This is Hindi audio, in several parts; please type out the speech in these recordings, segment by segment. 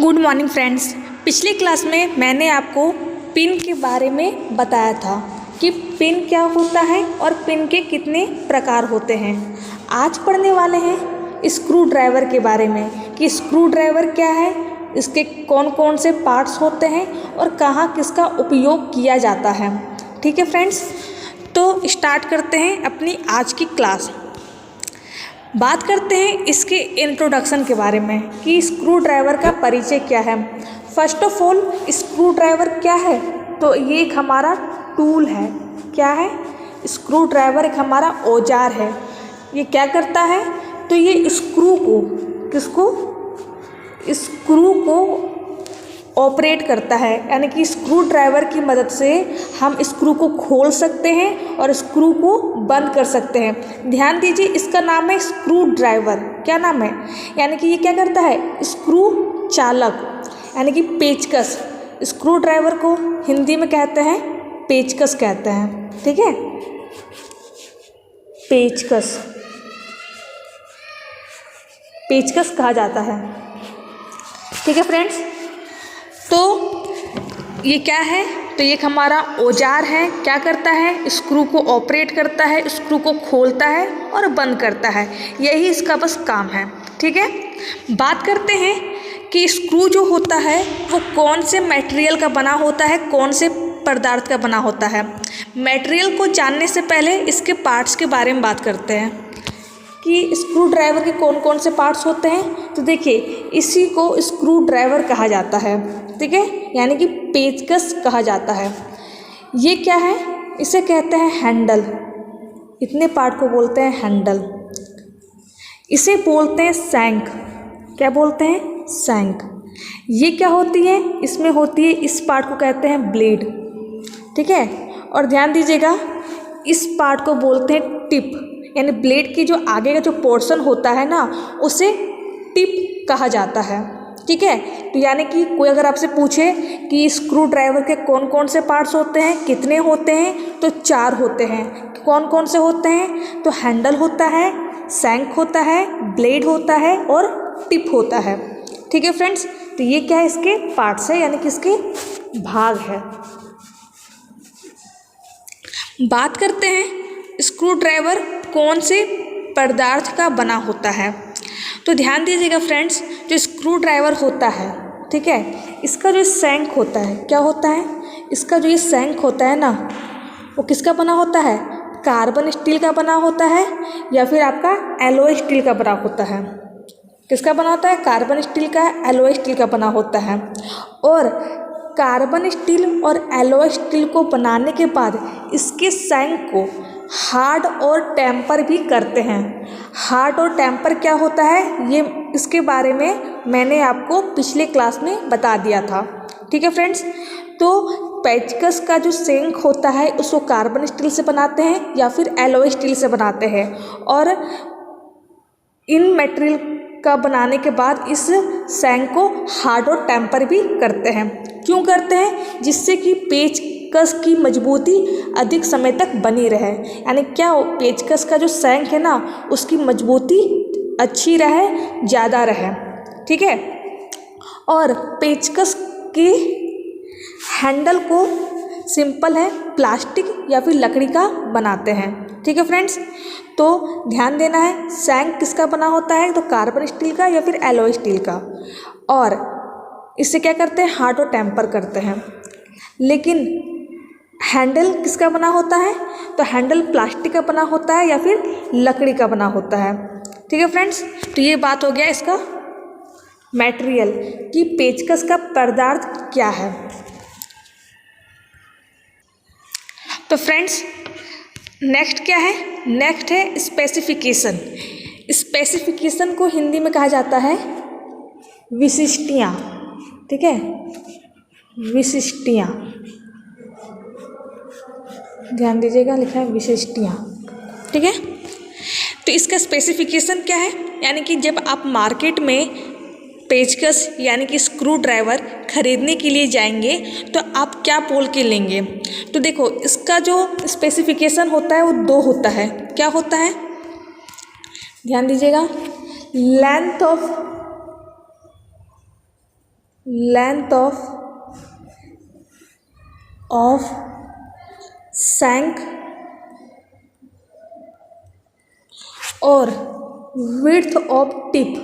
Good morning friends. पिछले क्लास में मैंने आपको पिन के बारे में बताया था कि पिन क्या होता है और पिन के कितने प्रकार होते हैं। आज पढ़ने वाले हैं स्क्रू ड्राइवर के बारे में कि स्क्रू ड्राइवर क्या है, इसके कौन कौन से पार्ट्स होते हैं और कहाँ किसका उपयोग किया जाता है। ठीक है फ्रेंड्स, तो स्टार्ट करते हैं अपनी आज की क्लास। बात करते हैं इसके इंट्रोडक्शन के बारे में कि स्क्रू ड्राइवर का परिचय क्या है। First of all, screw driver क्या है? तो ये एक हमारा टूल है। क्या है? स्क्रू ड्राइवर एक हमारा औजार है। ये क्या करता है? तो ये स्क्रू को ऑपरेट करता है, यानी कि स्क्रू ड्राइवर की मदद से हम स्क्रू को खोल सकते हैं और स्क्रू को बंद कर सकते हैं। ध्यान दीजिए, इसका नाम है स्क्रू ड्राइवर। क्या नाम है? यानी कि ये क्या करता है? स्क्रू चालक, यानी कि पेचकस। स्क्रू ड्राइवर को हिंदी में कहते हैं पेचकस कहते हैं। ठीक है, पेचकस कहा जाता है। ठीक है फ्रेंड्स, तो ये क्या है? तो ये हमारा औजार है। क्या करता है? स्क्रू को ऑपरेट करता है, स्क्रू को खोलता है और बंद करता है। यही इसका बस काम है। ठीक है, बात करते हैं कि स्क्रू जो होता है वो कौन से मटेरियल का बना होता है, कौन से पदार्थ का बना होता है। मटेरियल को जानने से पहले इसके पार्ट्स के बारे में बात करते हैं कि स्क्रू ड्राइवर के कौन कौन से पार्ट्स होते हैं। तो देखिए, इसी को स्क्रू ड्राइवर कहा जाता है। ठीक है, यानी कि पेचकस कहा जाता है। ये क्या है? इसे कहते हैं हैंडल। इतने पार्ट को बोलते हैं हैंडल। इसे बोलते हैं सैंक। क्या बोलते हैं? सैंक। ये क्या होती है? इसमें होती है, इस पार्ट को कहते हैं ब्लेड। ठीक है, और ध्यान दीजिएगा, इस पार्ट को बोलते हैं टिप, यानी ब्लेड की जो आगे का जो पोर्शन होता है ना, उसे टिप कहा जाता है। ठीक है, तो यानी कि कोई अगर आपसे पूछे कि स्क्रू ड्राइवर के कौन कौन से पार्ट्स होते हैं, कितने होते हैं, तो 4 होते हैं। कौन कौन से होते हैं? तो हैंडल होता है, सैंक होता है, ब्लेड होता है और टिप होता है। ठीक है फ्रेंड्स, तो ये क्या है? इसके पार्ट्स है, यानी कि इसके भाग है। बात करते हैं स्क्रू ड्राइवर कौन से पदार्थ का बना होता है। तो ध्यान दीजिएगा फ्रेंड्स, जो स्क्रू ड्राइवर होता है, ठीक है, इसका जो सैंक होता है, क्या होता है? इसका जो ये सैंक होता है ना, वो किसका बना होता है? कार्बन स्टील का बना होता है या फिर आपका एलॉय स्टील का बना होता है। किसका बना होता है? कार्बन स्टील का, एलॉय स्टील का बना होता है। और कार्बन स्टील और एलॉय स्टील को बनाने के बाद इसके सैंक को हार्ड और टेम्पर भी करते हैं। हार्ड और टेम्पर क्या होता है, ये इसके बारे में मैंने आपको पिछले क्लास में बता दिया था। ठीक है फ्रेंड्स, तो पेचकस का जो सैंक होता है उसको कार्बन स्टील से बनाते हैं या फिर एलॉय स्टील से बनाते हैं, और इन मटेरियल का बनाने के बाद इस सैंक को हार्ड और टेम्पर भी करते हैं। क्यों करते हैं? जिससे कि पेचकस की मजबूती अधिक समय तक बनी रहे, यानी क्या हो, पेचकस का जो सैंक है ना, उसकी मजबूती अच्छी रहे, ज़्यादा रहे। ठीक है, और पेचकस की हैंडल को सिंपल है, प्लास्टिक या फिर लकड़ी का बनाते हैं। ठीक है फ्रेंड्स, तो ध्यान देना है, सैंक किसका बना होता है? तो कार्बन स्टील का या फिर एलॉय स्टील का, और इससे क्या करते हैं? हार्ड और टेम्पर करते हैं। लेकिन हैंडल किसका बना होता है? तो हैंडल प्लास्टिक का बना होता है या फिर लकड़ी का बना होता है। ठीक है फ्रेंड्स, तो ये बात हो गया इसका मटेरियल कि पेचकस का पदार्थ क्या है। तो फ्रेंड्स, नेक्स्ट क्या है? नेक्स्ट है स्पेसिफिकेशन। स्पेसिफिकेशन को हिंदी में कहा जाता है विशिष्टियाँ। ठीक है, विशिष्टियाँ, ध्यान दीजिएगा, लिखा है विशिष्टियाँ। ठीक है, तो इसका स्पेसिफिकेशन क्या है? यानी कि जब आप मार्केट में पेचकस यानी कि स्क्रू ड्राइवर खरीदने के लिए जाएंगे तो आप क्या बोल के लेंगे? तो देखो, इसका जो स्पेसिफिकेशन होता है वो 2 होता है। क्या होता है? ध्यान दीजिएगा, लेंथ ऑफ लेंथ ऑफ शंख और विड्थ ऑफ टिप,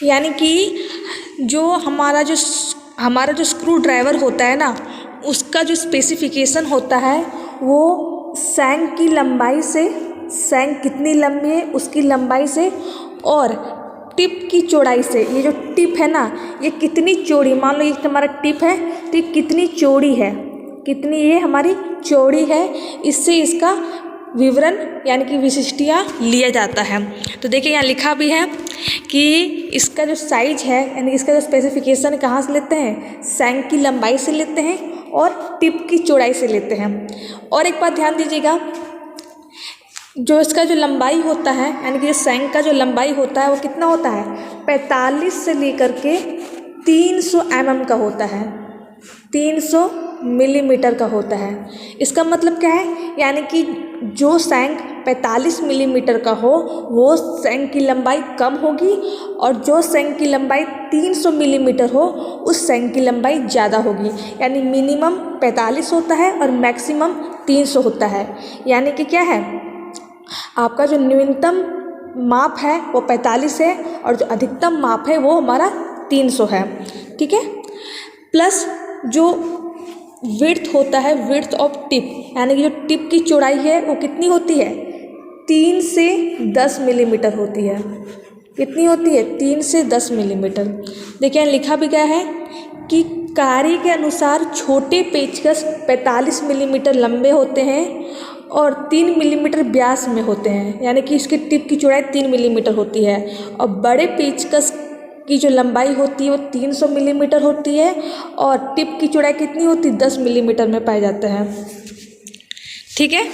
यानी कि जो हमारा जो स्क्रू ड्राइवर होता है ना, उसका जो स्पेसिफिकेशन होता है वो शंख की लंबाई से, शंख कितनी लंबी है उसकी लंबाई से, और टिप की चौड़ाई से। ये जो टिप है ना, ये कितनी चौड़ी, मान लो ये हमारा टिप है तो ये कितनी चौड़ी है, कितनी ये हमारी चौड़ी है, इससे इसका विवरण यानी कि विशिष्टियाँ लिया जाता है। तो देखिए यहाँ लिखा भी है कि इसका जो साइज है यानी इसका जो स्पेसिफिकेशन कहाँ से लेते हैं, शंख की लंबाई से लेते हैं और टिप की चौड़ाई से लेते हैं। और एक बात ध्यान दीजिएगा, जो इसका जो लंबाई होता है यानी कि जो शंख का जो लंबाई होता है वो कितना होता है, 45 से लेकर के 300 mm का होता है, 300 मिलीमीटर का होता है। इसका मतलब क्या है, यानी कि जो शंख 45 मिलीमीटर का हो वो शंख की लंबाई कम होगी, और जो शंख की लंबाई 300 मिलीमीटर हो उस शंख की लंबाई ज़्यादा होगी। यानी मिनिमम 45 होता है और मैक्सिमम 300 होता है। यानी कि क्या है, आपका जो न्यूनतम माप है वो 45 है और जो अधिकतम माप है वो हमारा 300 है। ठीक है, प्लस जो विड्थ होता है, विड्थ ऑफ टिप, यानी कि जो टिप की चौड़ाई है वो कितनी होती है, 3 से 10 मिलीमीटर होती है। कितनी होती है, 3 से 10 मिलीमीटर। देखिए यहाँ लिखा भी गया है कि कार्य के अनुसार छोटे पेचकस 45 मिलीमीटर लंबे होते हैं और 3 मिलीमीटर व्यास में होते हैं, यानी कि इसकी टिप की चौड़ाई 3 मिलीमीटर होती है, और बड़े पेचकस की जो लंबाई होती है वो 300 मिलीमीटर होती है और टिप की चौड़ाई कितनी होती है, 10 मिलीमीटर में पाए जाते हैं। ठीक है,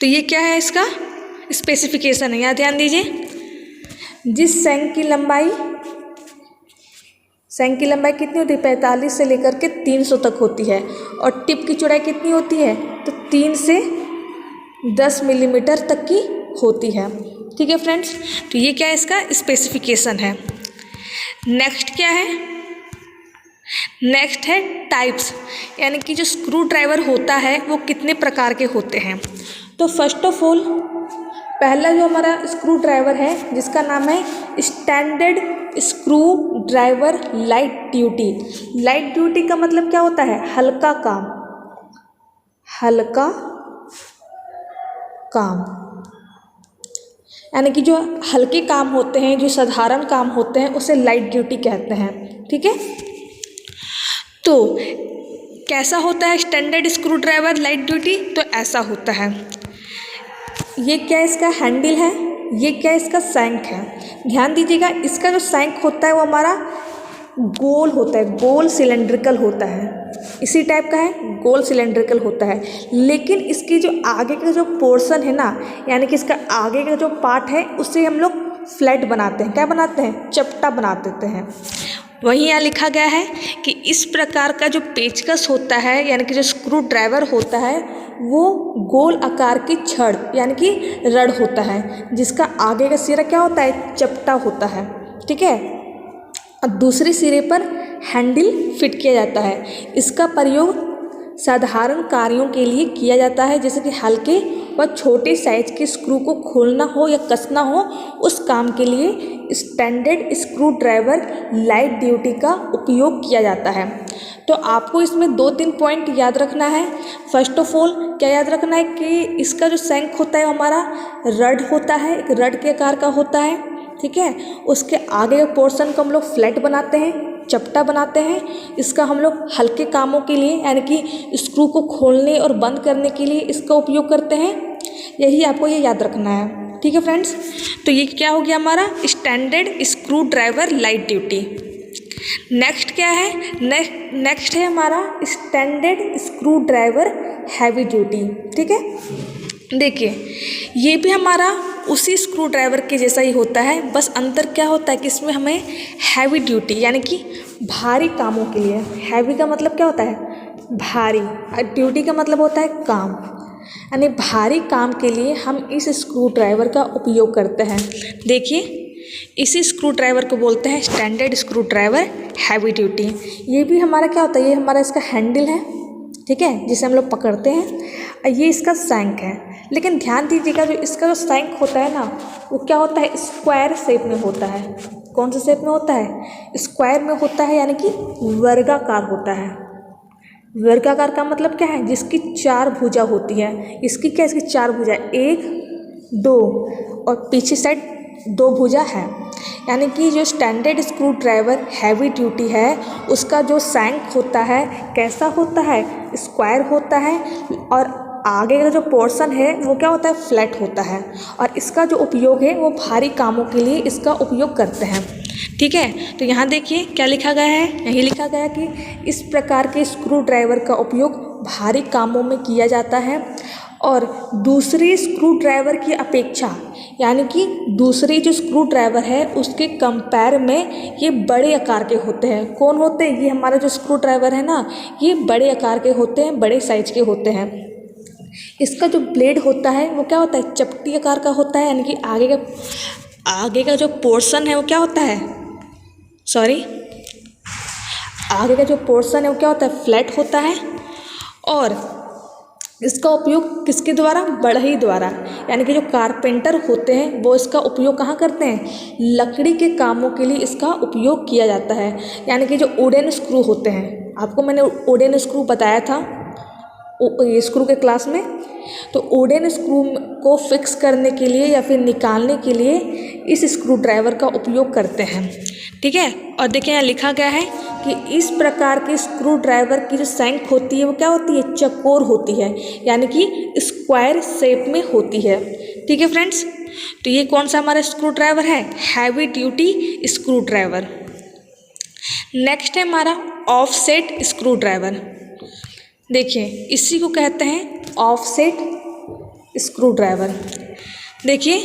तो ये क्या है, इसका स्पेसिफिकेशन है। यहाँ ध्यान दीजिए, जिस शंख की लंबाई कितनी होती है, 45 से लेकर के 300 तक होती है, और टिप की चौड़ाई कितनी होती है, तो 3 से 10 मिलीमीटर तक की होती है। ठीक है फ्रेंड्स, तो ये क्या है, इसका स्पेसिफिकेशन है। नेक्स्ट क्या है, नेक्स्ट है टाइप्स, यानी कि जो स्क्रू ड्राइवर होता है वो कितने प्रकार के होते हैं। तो फर्स्ट ऑफ ऑल पहला जो हमारा स्क्रू ड्राइवर है जिसका नाम है standard screw driver light duty. Light duty का मतलब क्या होता है, हल्का काम, हल्का काम, यानी कि जो हल्के काम होते हैं, जो साधारण काम होते हैं उसे लाइट ड्यूटी कहते हैं। ठीक है, तो कैसा होता है standard screw driver light duty, तो ऐसा होता है। ये क्या इसका हैंडल है, ये क्या इसका शंख है। ध्यान दीजिएगा, इसका जो शंख होता है वो हमारा गोल होता है, गोल सिलेंड्रिकल होता है, इसी टाइप का है, गोल सिलेंड्रिकल होता है। लेकिन इसकी जो आगे का जो पोर्शन है ना, यानी कि इसका आगे का जो पार्ट है उससे हम लोग फ्लैट बनाते हैं, क्या बनाते हैं, चपटा बना देते हैं। वहीं यहाँ लिखा गया है कि इस प्रकार का जो पेचकस होता है यानी कि जो स्क्रू ड्राइवर होता है वो गोल आकार की छड़ यानी कि रड होता है, जिसका आगे का सिरा क्या होता है, चपटा होता है। ठीक है, और दूसरे सिरे पर हैंडल फिट किया जाता है। इसका प्रयोग साधारण कार्यों के लिए किया जाता है, जैसे कि हल्के व छोटे साइज के स्क्रू को खोलना हो या कसना हो, उस काम के लिए standard screw driver light duty का उपयोग किया जाता है। तो आपको इसमें 2-3 पॉइंट याद रखना है। फर्स्ट ऑफ ऑल क्या याद रखना है कि इसका जो शंख होता है हमारा रड होता है, एक रड के आकार का होता है। ठीक है, उसके आगे के पोर्शन को हम लोग फ्लैट बनाते हैं, चपटा बनाते हैं। इसका हम लोग हल्के कामों के लिए यानी कि स्क्रू को खोलने और बंद करने के लिए इसका उपयोग करते हैं। यही आपको ये याद रखना है। ठीक है फ्रेंड्स, तो ये क्या हो गया हमारा standard screw driver light duty. Next क्या है, नेक्स्ट है हमारा standard screw driver heavy duty. ठीक है, देखिए ये भी हमारा उसी स्क्रू ड्राइवर के जैसा ही होता है, बस अंतर क्या होता है कि इसमें हमें हैवी ड्यूटी यानी कि भारी कामों के लिए, हैवी का मतलब क्या होता है, भारी, और ड्यूटी का मतलब होता है काम। यानी भारी काम के लिए हम इस स्क्रू ड्राइवर का उपयोग करते हैं। देखिए, इसी स्क्रू ड्राइवर को बोलते हैं standard screw driver heavy duty. ये भी हमारा क्या होता है, ये हमारा इसका हैंडल है, ठीक है, जिसे हम लोग पकड़ते हैं। ये इसका सैंक है, लेकिन ध्यान दीजिएगा जो इसका जो सैंक होता है ना, वो क्या होता है, स्क्वायर शेप में होता है। कौन से शेप में होता है, स्क्वायर में होता है, यानी कि वर्गाकार होता है। वर्गाकार का मतलब क्या है, जिसकी 4 भुजा होती है। इसकी क्या, इसकी 4 भुजा, 1 2 और पीछे साइड 2 भुजा है। यानी कि जो standard screw driver heavy duty है, उसका जो सैंक होता है कैसा होता है, स्क्वायर होता है, और आगे का जो पोर्शन है वो क्या होता है, फ्लैट होता है। और इसका जो उपयोग है वो भारी कामों के लिए इसका उपयोग करते हैं, ठीक है। तो यहाँ देखिए क्या लिखा गया है, यही लिखा गया है कि इस प्रकार के स्क्रू ड्राइवर का उपयोग भारी कामों में किया जाता है और दूसरी स्क्रू ड्राइवर की अपेक्षा, यानी कि दूसरी जो स्क्रू ड्राइवर है उसके कंपेयर में ये बड़े आकार के होते हैं। कौन होते हैं, ये हमारा जो स्क्रू ड्राइवर है ना, ये बड़े आकार के होते हैं, बड़े साइज के होते हैं। इसका जो ब्लेड होता है वो क्या होता है, चपटी आकार का होता है, यानी कि आगे का जो पोर्शन है वो क्या होता है, आगे का जो पोर्शन है वो क्या होता है, फ्लैट होता है। और इसका उपयोग किसके द्वारा, बढ़ई द्वारा, यानी कि जो कारपेंटर होते हैं वो इसका उपयोग कहाँ करते हैं, लकड़ी के कामों के लिए इसका उपयोग किया जाता है। यानी कि जो वुडन स्क्रू होते हैं, आपको मैंने वुडन स्क्रू बताया था स्क्रू के क्लास में, तो वुडन स्क्रू को फिक्स करने के लिए या फिर निकालने के लिए इस स्क्रू ड्राइवर का उपयोग करते हैं, ठीक है। और देखिए यहाँ लिखा गया है कि इस प्रकार के स्क्रू ड्राइवर की जो सैंक होती है वो क्या होती है, चौकोर होती है, यानी कि स्क्वायर शेप में होती है, ठीक है फ्रेंड्स। तो ये कौन सा हमारा स्क्रू ड्राइवर है, heavy duty screw driver. Next है हमारा ऑफसेट स्क्रू ड्राइवर। देखिए इसी को कहते हैं ऑफसेट स्क्रू ड्राइवर। देखिए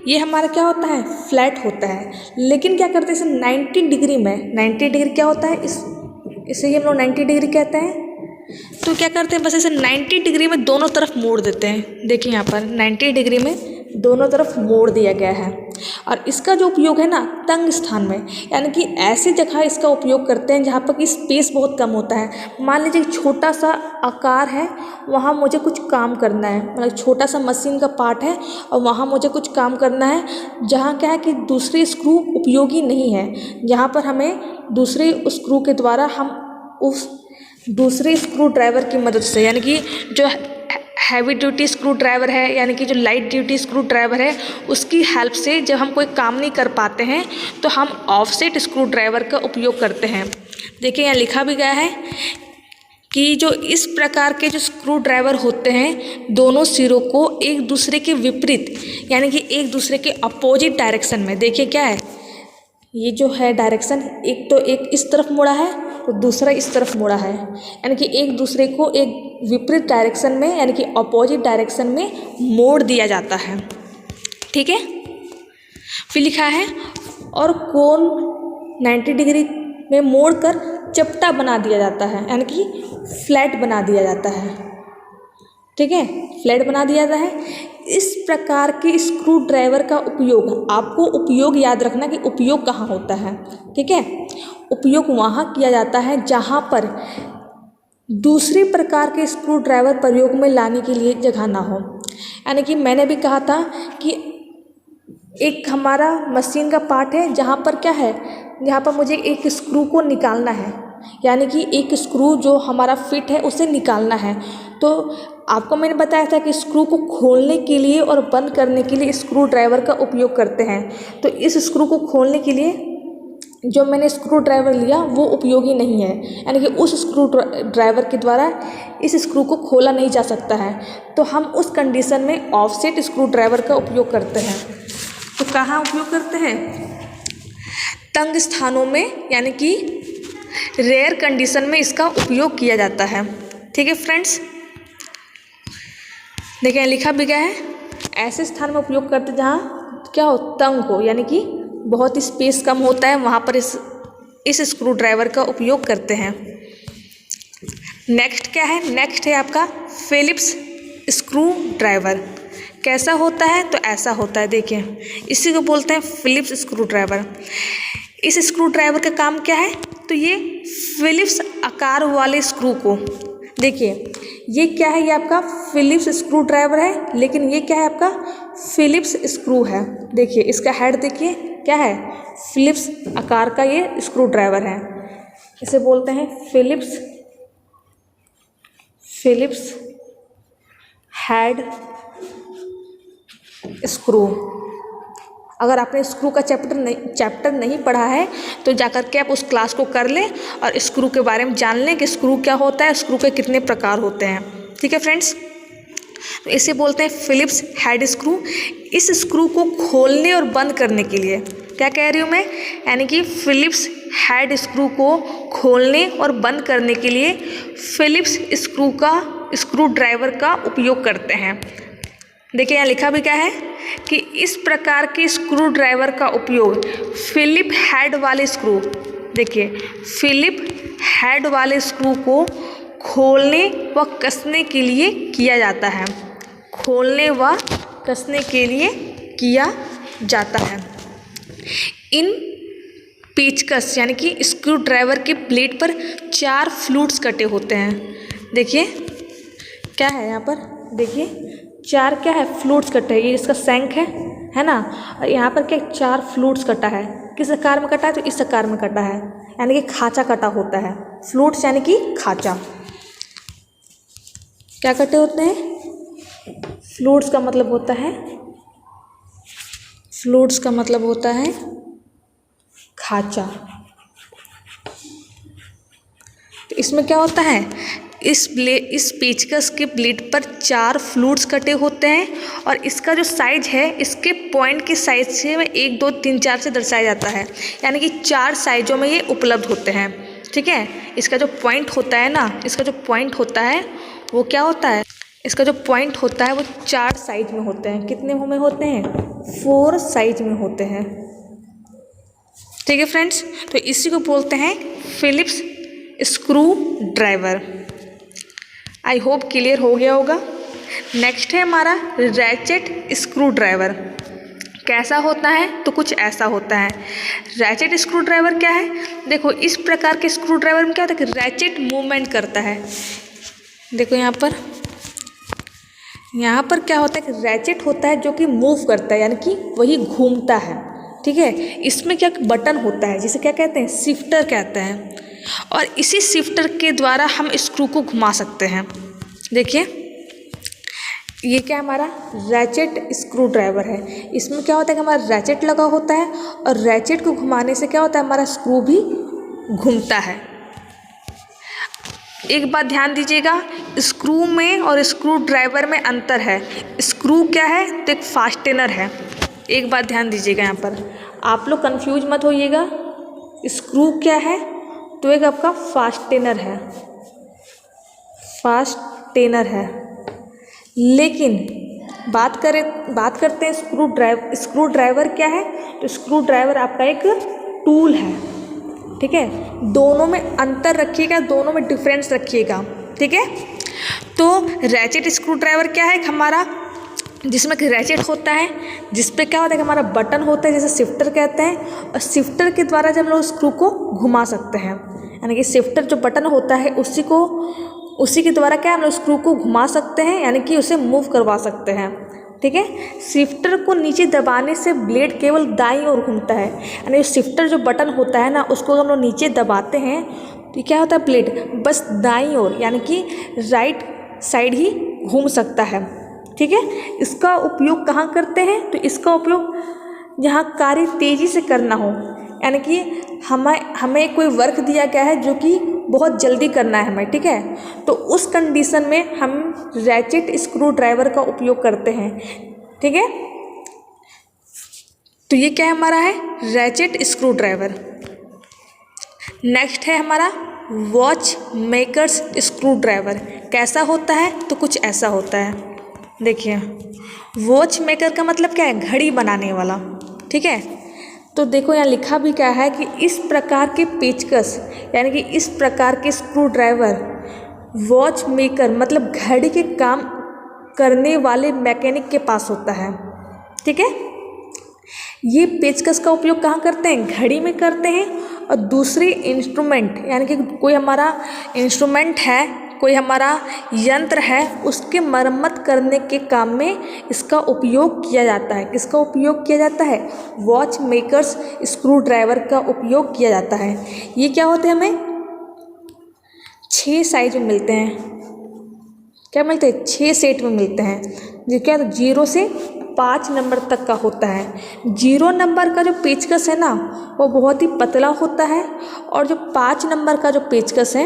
ये हमारा क्या होता है, फ्लैट होता है, लेकिन क्या करते हैं इसे 90 डिग्री में, 90 डिग्री क्या होता है, इसे हम लोग 90 डिग्री कहते हैं। तो क्या करते हैं, बस इसे 90 डिग्री में दोनों तरफ मोड़ देते हैं। देखिए यहाँ पर 90 डिग्री में दोनों तरफ मोड़ दिया गया है। और इसका जो उपयोग है ना, तंग स्थान में, यानी कि ऐसी जगह इसका उपयोग करते हैं जहाँ पर कि स्पेस बहुत कम होता है। मान लीजिए छोटा सा आकार है, वहाँ मुझे कुछ काम करना है, मतलब छोटा सा मशीन का पार्ट है और वहाँ मुझे कुछ काम करना है, जहाँ क्या है कि दूसरे स्क्रू उपयोगी नहीं है, जहाँ पर हमें दूसरे स्क्रू के द्वारा हम उस दूसरे स्क्रू ड्राइवर की मदद से, यानी कि जो हैवी ड्यूटी स्क्रू ड्राइवर है, यानी कि जो लाइट ड्यूटी स्क्रू ड्राइवर है, उसकी हेल्प से जब हम कोई काम नहीं कर पाते हैं तो हम ऑफसेट स्क्रू ड्राइवर का उपयोग करते हैं। देखिए यहाँ लिखा भी गया है कि जो इस प्रकार के जो स्क्रू ड्राइवर होते हैं, दोनों सिरों को एक दूसरे के विपरीत, यानी कि एक दूसरे के अपोजिट डायरेक्शन में, देखिए क्या है, ये जो है डायरेक्शन, एक इस तरफ मुड़ा है तो दूसरा इस तरफ मुड़ा है, यानी कि एक दूसरे को एक विपरीत डायरेक्शन में, यानी कि अपोजिट डायरेक्शन में मोड़ दिया जाता है, ठीक है। फिर लिखा है और कोण 90 डिग्री में मोड़कर चपटा बना दिया जाता है, यानी कि फ्लैट बना दिया जाता है, ठीक है, फ्लैट बना दिया जाता है। इस प्रकार के स्क्रू ड्राइवर का उपयोग, आपको उपयोग याद रखना कि उपयोग कहाँ होता है, ठीक है। उपयोग वहाँ किया जाता है जहाँ पर दूसरे प्रकार के स्क्रू ड्राइवर प्रयोग में लाने के लिए जगह ना हो। यानी कि मैंने भी कहा था कि एक हमारा मशीन का पार्ट है जहाँ पर क्या है, जहाँ पर मुझे एक स्क्रू को निकालना है, यानी कि एक स्क्रू जो हमारा फिट है उसे निकालना है। तो आपको मैंने बताया था कि स्क्रू को खोलने के लिए और बंद करने के लिए स्क्रू ड्राइवर का उपयोग करते हैं। तो इस स्क्रू को खोलने के लिए जो मैंने स्क्रू ड्राइवर लिया वो उपयोगी नहीं है, यानी कि उस स्क्रू ड्राइवर के द्वारा इस स्क्रू को खोला नहीं जा सकता है। तो हम उस कंडीशन में ऑफसेट स्क्रू ड्राइवर का उपयोग करते हैं। तो कहाँ उपयोग करते हैं, तंग स्थानों में, यानी कि रेयर कंडीशन में इसका उपयोग किया जाता है, ठीक है फ्रेंड्स। देखिए लिखा भी गया है, ऐसे स्थान में उपयोग करते जहाँ क्या हो, तंग हो, यानी कि बहुत स्पेस कम होता है, वहाँ पर इस स्क्रू ड्राइवर का उपयोग करते हैं। नेक्स्ट क्या है, नेक्स्ट है आपका फिलिप्स स्क्रू ड्राइवर कैसा होता है? तो ऐसा होता है, देखिए इसी को बोलते हैं फिलिप्स स्क्रू ड्राइवर। इस स्क्रू ड्राइवर का काम क्या है? तो ये फिलिप्स आकार वाले स्क्रू को, देखिए ये क्या है, ये आपका फिलिप्स स्क्रू ड्राइवर है, लेकिन ये क्या है आपका फिलिप्स स्क्रू है। देखिए इसका हेड देखिए क्या है, फिलिप्स आकार का ये स्क्रू ड्राइवर है। इसे बोलते हैं फिलिप्स हेड स्क्रू। अगर आपने स्क्रू का चैप्टर नहीं पढ़ा है तो जाकर के आप उस क्लास को कर लें और स्क्रू के बारे में जान लें कि स्क्रू क्या होता है, स्क्रू के कितने प्रकार होते हैं। ठीक है फ्रेंड्स, तो इसे बोलते हैं फिलिप्स हेड स्क्रू। इस स्क्रू को खोलने और बंद करने के लिए, क्या कह रही हूँ मैं, यानी कि फिलिप्स हेड स्क्रू को खोलने और बंद करने के लिए फिलिप्स स्क्रू ड्राइवर का उपयोग करते हैं। देखिए यहाँ लिखा भी क्या है कि इस प्रकार के स्क्रू ड्राइवर का उपयोग फिलिप हेड वाले स्क्रू, देखिए फिलिप हेड वाले स्क्रू को खोलने व कसने के लिए किया जाता है। खोलने व कसने के लिए किया जाता है। इन पेचकस यानी कि स्क्रू ड्राइवर के ब्लेड पर 4 फ्लूट्स कटे होते हैं। देखिए क्या है यहाँ पर, देखिए 4 क्या है फ्लूट्स कटे हैं। ये इसका शंख है ना, और यहाँ पर क्या 4 फ्लूट्स कटा है। किस आकार में कटा है? तो इस आकार में कटा है, यानी कि खाँचा कटा होता है। फ्लूट्स यानी कि खाँचा, क्या कटे होते हैं? फ्लूट्स का मतलब होता है, फ्लूट्स का मतलब होता है खाँचा। तो इसमें क्या होता है, इस पेचकस के ब्लेड पर 4 फ्लूट्स कटे होते हैं और इसका जो साइज है इसके पॉइंट के साइज से 1 2 3 4 से दर्शाया जाता है, यानी कि 4 साइजों में ये उपलब्ध होते हैं। ठीक है, इसका जो पॉइंट होता है ना, इसका जो पॉइंट होता है वो क्या होता है, इसका जो पॉइंट होता है वो 4 साइज में होते हैं। कितने में होते हैं? 4 साइज में होते हैं। ठीक है फ्रेंड्स, तो इसी को बोलते हैं Philips screwdriver. I hope clear हो गया होगा। नेक्स्ट है हमारा रैचेट स्क्रू ड्राइवर। कैसा होता है? तो कुछ ऐसा होता है। रैचेट स्क्रू ड्राइवर क्या है? देखो इस प्रकार के स्क्रू ड्राइवर में क्या होता है कि रैचेट मूवमेंट करता है। देखो यहाँ पर क्या होता है कि रैचेट होता है जो कि मूव करता है, यानी कि वही घूमता है। ठीक है, इसमें क्या बटन होता है जिसे क्या कहते हैं, शिफ्टर कहते हैं, और इसी शिफ्टर के द्वारा हम स्क्रू को घुमा सकते हैं। देखिए ये क्या हमारा रैचेट स्क्रू ड्राइवर है। इसमें क्या होता है कि हमारा रैचेट लगा होता है और रैचेट को घुमाने से क्या होता है, हमारा स्क्रू भी घूमता है। एक बात ध्यान दीजिएगा, स्क्रू में और स्क्रू ड्राइवर में अंतर है। स्क्रू क्या है? तो एक फास्टेनर है। एक बात ध्यान दीजिएगा, यहाँ पर आप लोग कंफ्यूज मत होइएगा। स्क्रू क्या है? तो एक आपका फास्टेनर है। लेकिन बात करते हैं स्क्रू ड्राइवर क्या है? तो स्क्रू ड्राइवर आपका एक टूल है। ठीक है, दोनों में अंतर रखिएगा, दोनों में डिफरेंस रखिएगा। ठीक है, तो रैचेट स्क्रू ड्राइवर क्या है हमारा, जिसमें कि रैचेट होता है, जिस पे क्या होता है कि हमारा बटन होता है, जैसे शिफ्टर कहते हैं, और शिफ्टर के द्वारा जब हम लोग स्क्रू को घुमा सकते हैं, यानी कि शिफ्टर जो बटन होता है उसी के द्वारा क्या हम लोग स्क्रू को घुमा सकते हैं, यानी कि उसे मूव करवा सकते हैं। ठीक है, शिफ्टर को नीचे दबाने से ब्लेड केवल दाईं ओर घूमता है, यानी शिफ्टर जो बटन होता है ना, उसको हम लोग नीचे दबाते हैं तो क्या होता है, ब्लेड बस दाईं ओर यानी कि राइट साइड ही घूम सकता है। ठीक है, इसका उपयोग कहाँ करते हैं? तो इसका उपयोग जहाँ कार्य तेज़ी से करना हो, यानी कि हमें कोई वर्क दिया गया है जो कि बहुत जल्दी करना है हमें। ठीक है, तो उस कंडीशन में हम रैचेट स्क्रू ड्राइवर का उपयोग करते हैं। ठीक है, तो ये क्या हमारा है, रैचेट स्क्रू ड्राइवर। नेक्स्ट है हमारा वॉच मेकर्स स्क्रू ड्राइवर। कैसा होता है? तो कुछ ऐसा होता है। देखिए वॉच मेकर का मतलब क्या है, घड़ी बनाने वाला। ठीक है, तो देखो यहाँ लिखा भी क्या है कि इस प्रकार के पेचकस यानी कि इस प्रकार के स्क्रू ड्राइवर वॉच मेकर मतलब घड़ी के काम करने वाले मैकेनिक के पास होता है। ठीक है, ये पेचकस का उपयोग कहाँ करते हैं? घड़ी में करते हैं। और दूसरे इंस्ट्रूमेंट यानी कि कोई हमारा इंस्ट्रूमेंट है, कोई हमारा यंत्र है, उसके मरम्मत करने के काम में इसका उपयोग किया जाता है। किसका उपयोग किया जाता है? वॉच मेकर्स स्क्रू ड्राइवर का उपयोग किया जाता है। ये क्या होते हैं? हमें 6 साइज में मिलते हैं। क्या मिलते हैं? 6 सेट में मिलते हैं। जो क्या 0 से 5 नंबर तक का होता है। 0 नंबर का जो पेचकस है ना, वो बहुत ही पतला होता है। और जो 5 नंबर का जो पेचकस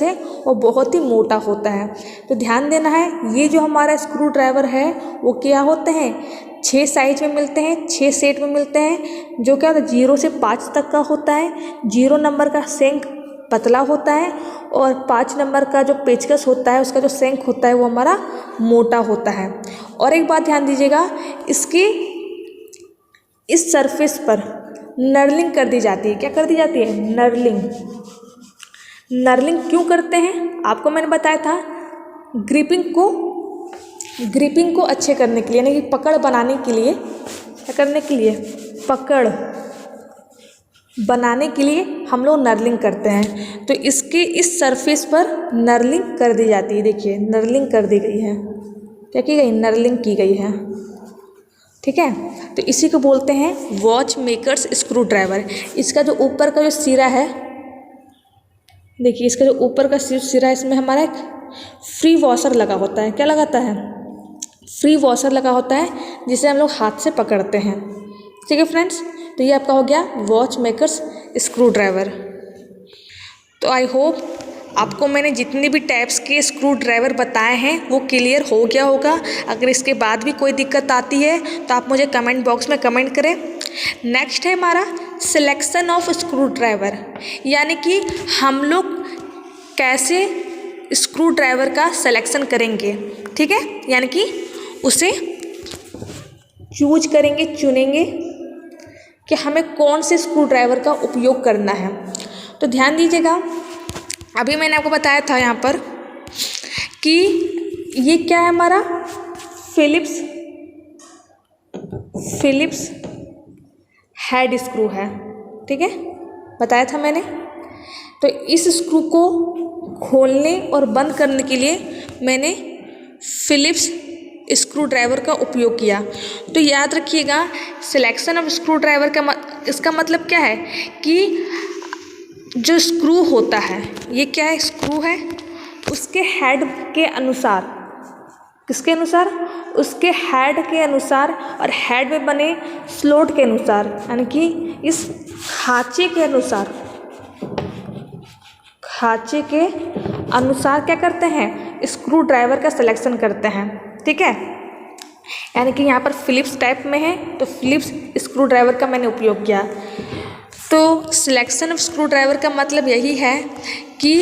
है, वो बहुत ही मोटा होता है। तो ध्यान देना है, ये जो हमारा स्क्रू ड्राइवर है वो क्या होते हैं? 6 साइज में मिलते हैं, 6 सेट में मिलते हैं। जो क्या 0 से 5 तक का होता है। 0 नंबर का शंक पतला होता है और 5 नंबर का जो पेचकस होता है, उसका जो शंक होता है वो हमारा मोटा होता है। और एक बात ध्यान दीजिएगा, इसकी इस सरफेस पर नर्लिंग कर दी जाती है। क्या कर दी जाती है? नर्लिंग। नर्लिंग क्यों करते हैं? आपको मैंने बताया था, ग्रिपिंग को अच्छे करने के लिए, यानी कि पकड़ बनाने के लिए। क्या करने के लिए? पकड़ बनाने के लिए हम लोग नर्लिंग करते हैं। तो इसके इस सरफेस पर नर्लिंग कर दी जाती है। देखिए, नर्लिंग कर दी गई है। क्या की गई? नर्लिंग की गई है। ठीक है, तो इसी को बोलते हैं वॉच मेकर्स स्क्रू ड्राइवर। इसका जो ऊपर का जो सिरा है, देखिए इसका जो ऊपर का सिरा है, इसमें हमारा एक फ्री वॉशर लगा होता है। क्या लगाता है? फ्री वॉशर लगा होता है, जिसे हम लोग हाथ से पकड़ते हैं। ठीक है फ्रेंड्स, तो ये आपका हो गया वॉच मेकर्स स्क्रू ड्राइवर। तो आई होप आपको मैंने जितने भी टाइप्स के स्क्रू ड्राइवर बताए हैं वो क्लियर हो गया होगा। अगर इसके बाद भी कोई दिक्कत आती है तो आप मुझे कमेंट बॉक्स में कमेंट करें। नेक्स्ट है हमारा सिलेक्शन ऑफ स्क्रू ड्राइवर, यानी कि हम लोग कैसे स्क्रू ड्राइवर का सिलेक्शन करेंगे। ठीक है, यानी कि उसे चुनेंगे कि हमें कौन से स्क्रू ड्राइवर का उपयोग करना है। तो ध्यान दीजिएगा, अभी मैंने आपको बताया था यहाँ पर कि ये क्या है हमारा? फिलिप्स हेड स्क्रू है। ठीक है, बताया था मैंने। तो इस स्क्रू को खोलने और बंद करने के लिए मैंने फिलिप्स स्क्रू ड्राइवर का उपयोग किया। तो याद रखिएगा, सिलेक्शन ऑफ स्क्रू ड्राइवर का इसका मतलब क्या है कि जो स्क्रू होता है, ये क्या है? स्क्रू है, उसके हेड के अनुसार, किसके अनुसार? उसके हेड के अनुसार और हेड में बने स्लॉट के अनुसार, यानी कि इस खांचे के अनुसार क्या करते हैं? स्क्रू ड्राइवर का सिलेक्शन करते हैं। ठीक है, यानी कि यहाँ पर फिलिप्स टाइप में है तो फिलिप्स स्क्रू ड्राइवर का मैंने उपयोग किया। तो सिलेक्शन ऑफ स्क्रू ड्राइवर का मतलब यही है कि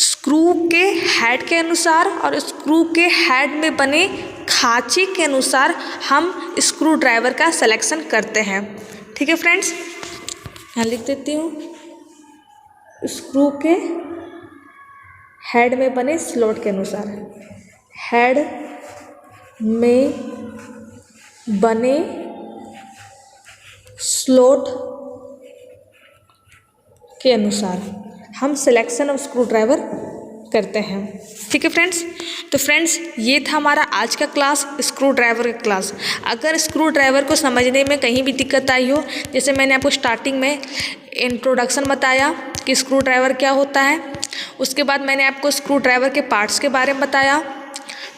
स्क्रू के हेड के अनुसार और स्क्रू के हेड में बने खांचे के अनुसार हम स्क्रू ड्राइवर का सिलेक्शन करते हैं। ठीक है फ्रेंड्स, यहाँ लिख देती हूँ, स्क्रू के हेड में बने स्लॉट के अनुसार, हेड में बने स्लॉट के अनुसार हम सिलेक्शन ऑफ स्क्रू ड्राइवर करते हैं। ठीक है फ्रेंड्स, तो फ्रेंड्स ये था हमारा आज का क्लास, स्क्रू ड्राइवर का क्लास। अगर स्क्रू ड्राइवर को समझने में कहीं भी दिक्कत आई हो, जैसे मैंने आपको स्टार्टिंग में इंट्रोडक्शन बताया कि स्क्रू ड्राइवर क्या होता है, उसके बाद मैंने आपको स्क्रू ड्राइवर के पार्ट्स के बारे में बताया,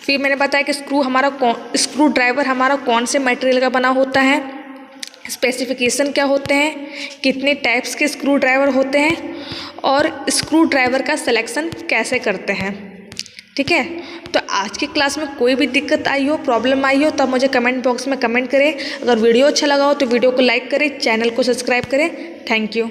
फिर मैंने बताया कि स्क्रू ड्राइवर हमारा कौन से मटेरियल का बना होता है, स्पेसिफिकेशन क्या होते हैं, कितने टाइप्स के स्क्रू ड्राइवर होते हैं और स्क्रू ड्राइवर का सिलेक्शन कैसे करते हैं। ठीक है, तो आज की क्लास में कोई भी दिक्कत आई हो, प्रॉब्लम आई हो, तो आप मुझे कमेंट बॉक्स में कमेंट करें। अगर वीडियो अच्छा लगा हो तो वीडियो को लाइक करें, चैनल को सब्सक्राइब करें। Thank you.